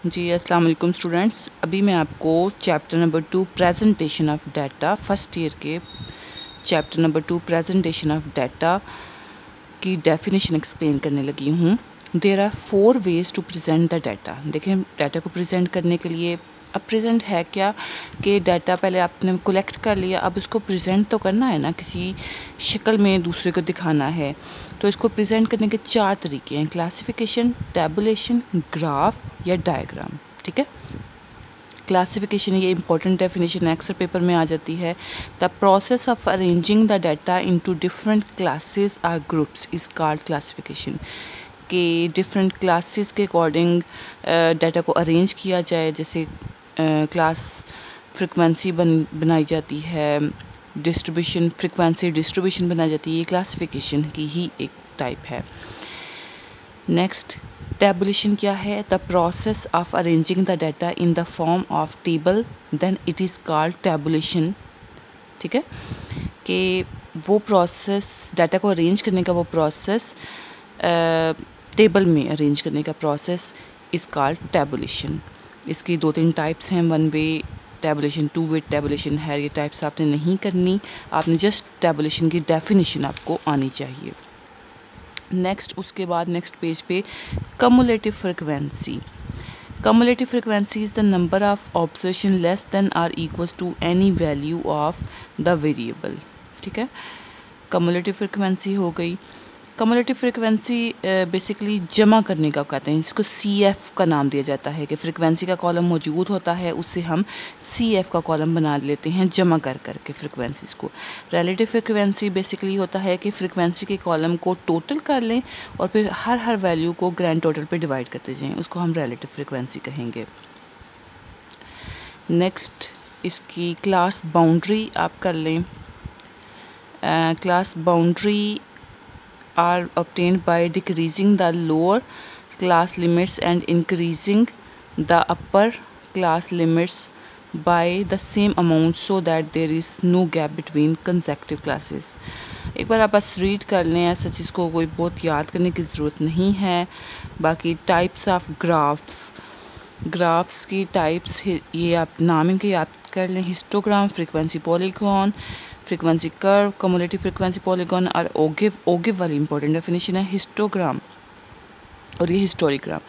जी अस्सलाम वालेकुम स्टूडेंट्स। अभी मैं आपको chapter number 2 presentation of data first year के chapter number 2 presentation of data की डेफिनेशन एक्सप्लेन करने लगी हूँ। There are 4 ways to present the data. देखें, डाटा को प्रेजेंट करने के लिए अब प्रेजेंट है क्या कि डाटा पहले आपने कलेक्ट कर लिया, अब उसको प्रेजेंट तो करना है ना, किसी शक्ल में दूसरे को दिखाना है। तो इसको प्रेजेंट करने के 4 तरीके हैं: क्लासिफिकेशन, टैबुलेशन, ग्राफ या डायग्राम। ठीक है, क्लासिफिकेशन ये इंपॉर्टेंट डेफिनेशन अक्सर पेपर में आ जाती है। The process of arranging the data into different classes or groups is called classification. कि डिफरेंट क्लासेस के अकॉर्डिंग डाटा को अरेंज किया जाए, जैसे क्लास फ्रिक्वेंसी बनाई जाती है, डिस्ट्रीब्यूशन फ्रिक्वेंसी डिस्ट्रीब्यूशन बनाई जाती है। ये क्लासिफिकेशन की ही एक टाइप है। नेक्स्ट, टैबुलेशन क्या है? The process of arranging the data in the form of table, then it is called tabulation. ठीक है, कि वो प्रोसेस, डाटा को अरेंज करने का वो प्रोसेस, टेबल में अरेंज करने का प्रोसेस इज़ कॉल्ड टैबुलेशन। इसकी 2-3 टाइप्स हैं, 1 वे टैबुलेशन, 2 वे टैबुलेशन है। ये टाइप्स आपने नहीं करनी, आपने जस्ट टैबुलेशन की डेफिनेशन आपको आनी चाहिए। नेक्स्ट, उसके बाद नेक्स्ट पेज पे cumulative frequency. Cumulative frequency is the number of observation less than or equals to any value of the variable. ठीक है, कम्युलेटिव फ्रिक्वेंसी हो गई। कम्युलेटिव फ्रिक्वेंसी बेसिकली जमा करने का कहते हैं, इसको CF का नाम दिया जाता है कि फ्रिक्वेंसी का कॉलम मौजूद होता है, उससे हम CF का कॉलम बना लेते हैं जमा कर के फ्रिक्वेंसीज़ को। रिलेटिव फ्रिक्वेंसी बेसिकली होता है कि फ्रिक्वेंसी के कॉलम को टोटल कर लें और फिर हर वैल्यू को ग्रैंड टोटल पे डिवाइड करते जाएँ, उसको हम रिलेटिव फ्रिक्वेंसी कहेंगे। नेक्स्ट, इसकी क्लास बाउंड्री आप कर लें। Class boundary are obtained by decreasing the lower class limits and increasing the upper class limits by the same amount so that there is no gap between consecutive classes। एक बार आप बस read कर लें, ऐसा चीज़ को कोई बहुत याद करने की ज़रूरत नहीं है। बाकी टाइप्स ऑफ ग्राफ्स की टाइप्स ये आप नाम इनके याद कर लें: histogram, frequency polygon, frequency curve, cumulative frequency polygon और ओगिव वाली इंपॉर्टेंट डेफिनेशन है हिस्टोग्राम और ये हिस्टोरिग्राम।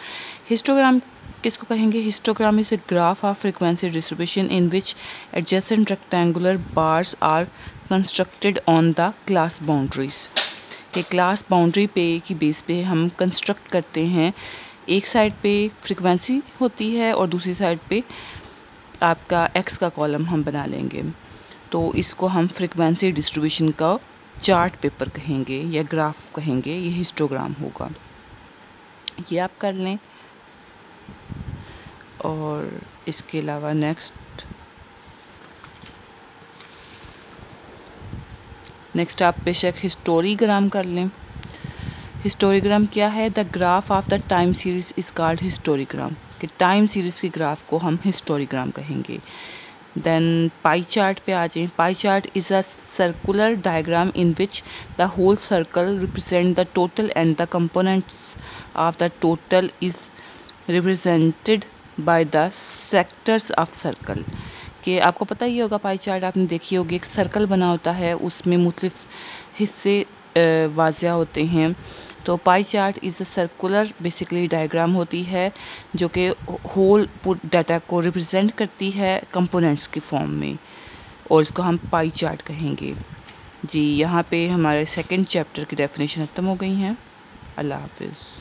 हिस्टोग्राम किसको कहेंगे? Histogram is a graph of frequency distribution in which adjacent rectangular bars are constructed on the class boundaries. कि क्लास बाउंड्री पे की बेस पे हम कंस्ट्रक्ट करते हैं। एक साइड पे फ्रीक्वेंसी होती है और दूसरी साइड पे आपका एक्स का कॉलम हम बना लेंगे, तो इसको हम फ्रीक्वेंसी डिस्ट्रीब्यूशन का चार्ट पेपर कहेंगे या ग्राफ कहेंगे। ये हिस्टोग्राम होगा, ये आप कर लें। और इसके अलावा नेक्स्ट आप बेशक हिस्टोरीग्राम कर लें। हिस्टोरीग्राम क्या है? The graph of the time series is called historigram. कि टाइम सीरीज़ के ग्राफ को हम हिस्टोरीग्राम कहेंगे। देन पाई चार्ट पे आ जाएं। Pie chart is a circular diagram in which the whole circle represent the total and the components of the total is represented by the sectors of circle. कि आपको पता ही होगा, पाई चार्ट आपने देखी होगी, एक सर्कल बना होता है, उसमें मुख्तलिफ हिस्से वाज़िया होते हैं। तो पाई chart is a circular basically diagram होती है जो कि होल डाटा को रिप्रेजेंट करती है कंपोनेंट्स की फॉर्म में, और इसको हम पाई चार्ट कहेंगे। जी, यहाँ पे हमारे सेकंड चैप्टर की डेफिनेशन ख़त्म हो गई हैं। अल्लाह हाफिज़।